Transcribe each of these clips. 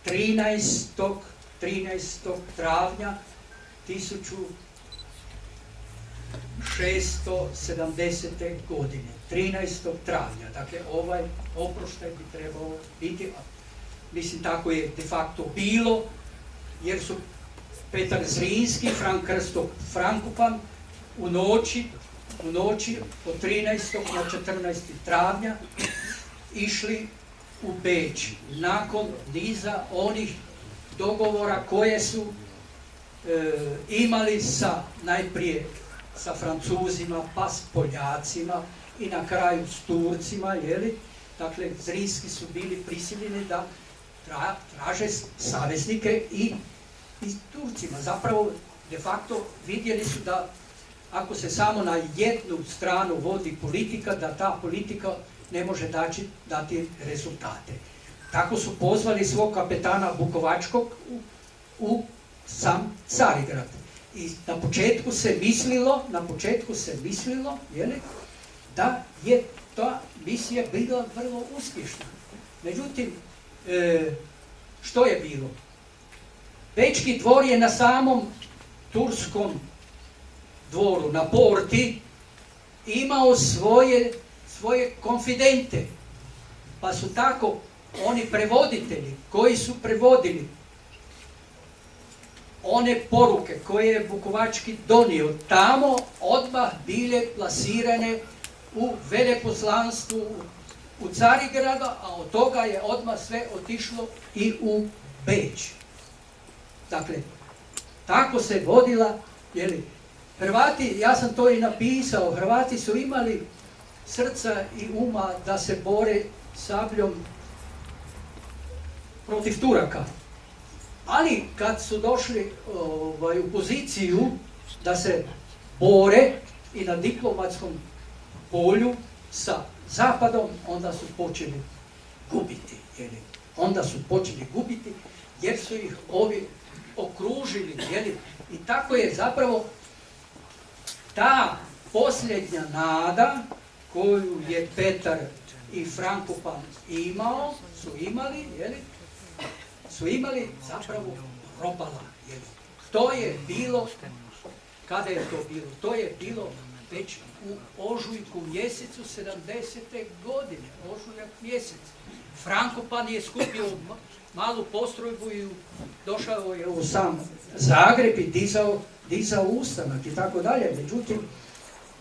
13. travnja 1670. godine. 13. travnja. Dakle, ovaj oproštaj bi trebao biti, mislim tako je de facto bilo, jer su Petar Zrinski, Frank Krsto Frankopan u noći od 13. na 14. travnja išli u Beč nakon niza onih dogovora koje su imali najprije sa Francuzima, pa s Poljacima i na kraju s Turcima, jeli? Dakle, Zrinski su bili prisiljeni da traže saveznike i Turcima. Zapravo, de facto, vidjeli su da ako se samo na jednu stranu vodi politika, da ta politika ne može dati rezultate. Tako su pozvali svog kapetana Bukovačkog u sam Carigrad. I na početku se mislilo da je ta misija bila vrlo uspješna. Međutim, što je bilo? Bečki dvor je na samom turskom dvoru, na porti, imao svoje konfidente. Pa su tako oni prevoditelji koji su prevodili one poruke koje je Bukovački donio tamo, odmah bile plasirane u veleposlanstvu u Carigrada, a od toga je odmah sve otišlo i u Beč. Dakle, tako se vodila, Hrvati, ja sam to i napisao, Hrvati su imali srca i uma da se bore sabljom protiv Turaka. Ali kad su došli u poziciju da se bore i na diplomatskom polju sa Zapadom, onda su počeli gubiti. Jer su ih ovi okružili. I tako je zapravo ta posljednja nada koju je Petar i Frankopan su imali zapravo propala. To je bilo, kada je to bilo? To je bilo već u ožujku mjesecu 70. godine, ožujak mjesec. Frankopan je skupio malu postrojbu i došao je u sam Zagreb i dizao ustanak i tako dalje. Međutim,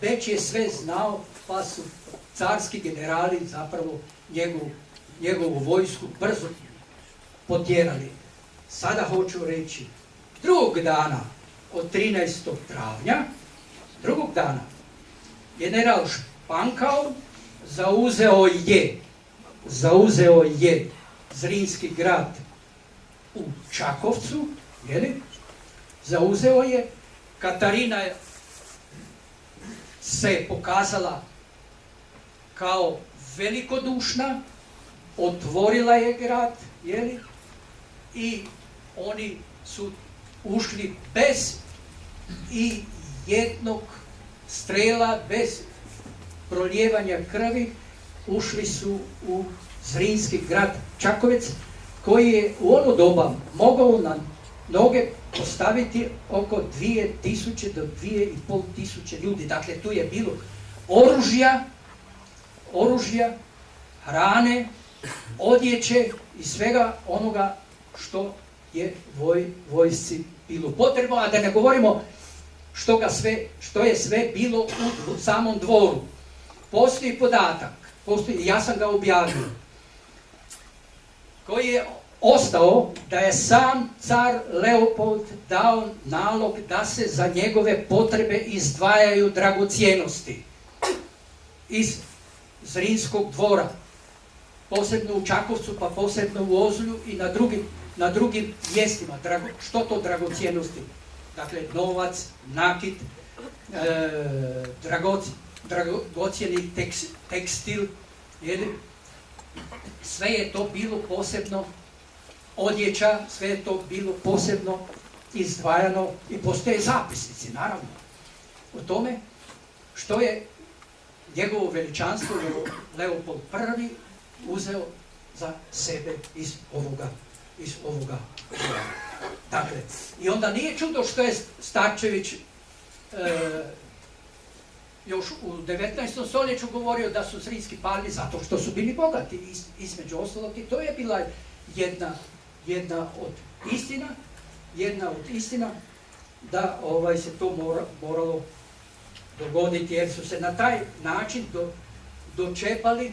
Beč je sve znao, pa su carski generali zapravo njegovu vojsku brzo potjerali. Sada hoću reći, drugog dana od 13. travnja, general Špankau zauzeo je Zrinski grad u Čakovcu, zauzeo je, Katarina se pokazala kao velikodušna, otvorila je grad, i oni su ušli bez i jednog strela, bez prolijevanja krvi, ušli su u Zrinski grad Čakovec, koji je u ono doba mogao na noge postaviti oko 2000 do 2500 ljudi. Dakle, tu je bilo oružja, hrane, odjeće i svega onoga što je vojsci bilo potrebno, a da ne govorimo što je sve bilo u samom dvoru. Postoji podatak, ja sam ga objavio, koji je ostao da je sam car Leopold dao nalog da se za njegove potrebe izdvajaju dragocjenosti iz Zrinskog dvora, posebno u Čakovcu, pa posebno u Ozlju i na drugim mjestima. Što to dragocjenosti? Dakle, novac, nakit, dragocjeni tekstil, sve je to bilo posebno, odjeća, sve je to bilo posebno izdvajano i postoje zapisnici, naravno, o tome što je njegovo veličanstvo, Leopold I, uzeo za sebe iz iz ovoga. Dakle, i onda nije čudo što je Starčević još u 19. stoljeću govorio da su Zrinski palili zato što su bili bogati. Između ostalog, i to je bila jedna od istina da se to moralo dogoditi, jer su se na taj način dočepali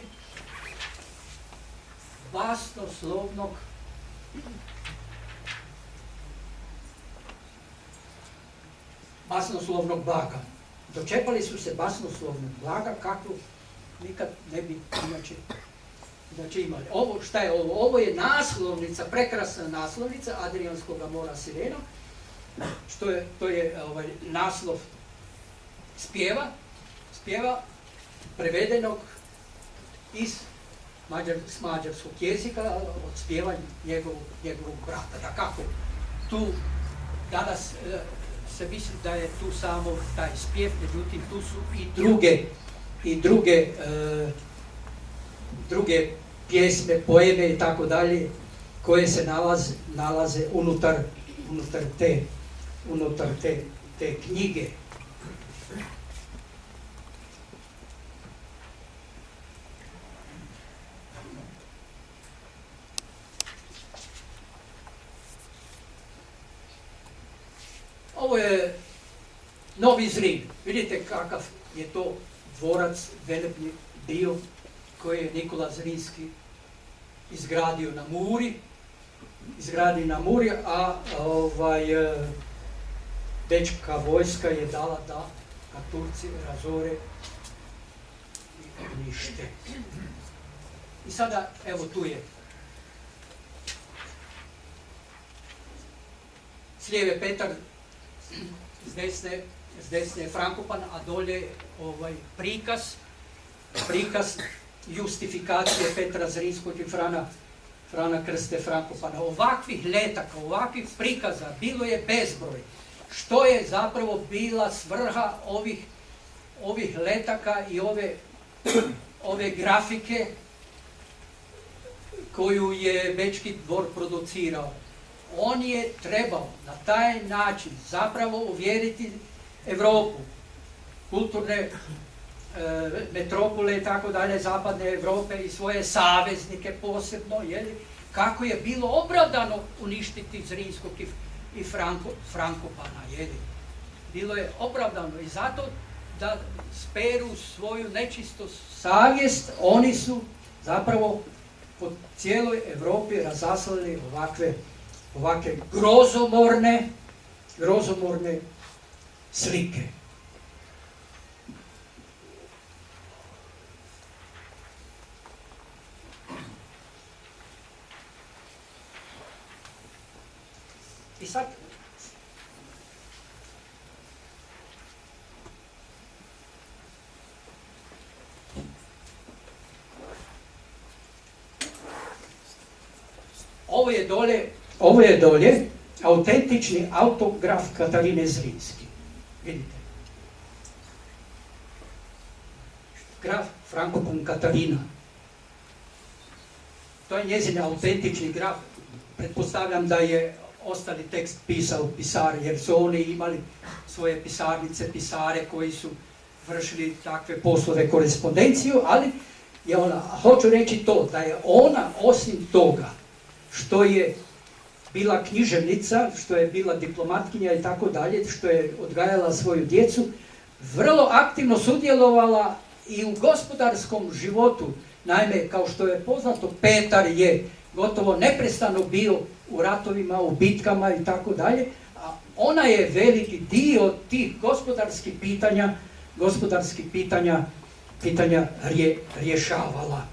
basnoslovnog blaga. Dočepali su se basnoslovnog blaga kako nikad ne bi inače imali. Šta je ovo? Ovo je naslovnica, prekrasna naslovnica Adrijanskog mora Sirena, to je naslov spjeva prevedenog iz mađarskog jezika od spjeva njegovog brata. Da kako tu danas se misli da je tu samo taj spjev, međutim tu su i druge pjesme, poeme i tako dalje koje se nalaze unutar te knjige. Ovo je Novi Zrin. Vidite kakav je to dvorac velepni bio koji je Nikola Zrinski izgradio na Muri, a bečka vojska je dala da ga Turci razore i unište. I sada, evo tu je. S lijeve Petar, s desne je Frankopan, a dolje prikaz justifikacije Petra Zrinskog i Frana Krste Frankopana. Ovakvih letaka, ovakvih prikaza bilo je bezbroj. Što je zapravo bila svrha ovih letaka i ove grafike koju je Bečki dvor producirao? On je trebao na taj način zapravo uvjeriti Europu, kulturne metropole i tako dalje, zapadne Europe i svoje saveznike posebno, kako je bilo opravdano uništiti Zrinskog i Frankopana. Bilo je opravdano i zato da speru svoju nečistu savjest, oni su zapravo po cijeloj Europi razaslali ovakve grozomorne slike. I sad, ovo je dolje autentični autograf Katarine Zrinski. Vidite. Graf Frankopan Katarina. To je njezin autentični graf. Pretpostavljam da je ostali tekst pisao pisar, jer su oni imali svoje pisarnice, pisare koji su vršili takve poslove korespondenciju, ali je hoću reći to, da je ona osim toga što je bila književnica, što je bila diplomatkinja i tako dalje, što je odgajala svoju djecu, vrlo aktivno sudjelovala i u gospodarskom životu. Naime, kao što je poznato, Petar je gotovo neprestano bio u ratovima, u bitkama i tako dalje, a ona je veliki dio tih gospodarskih pitanja rješavala.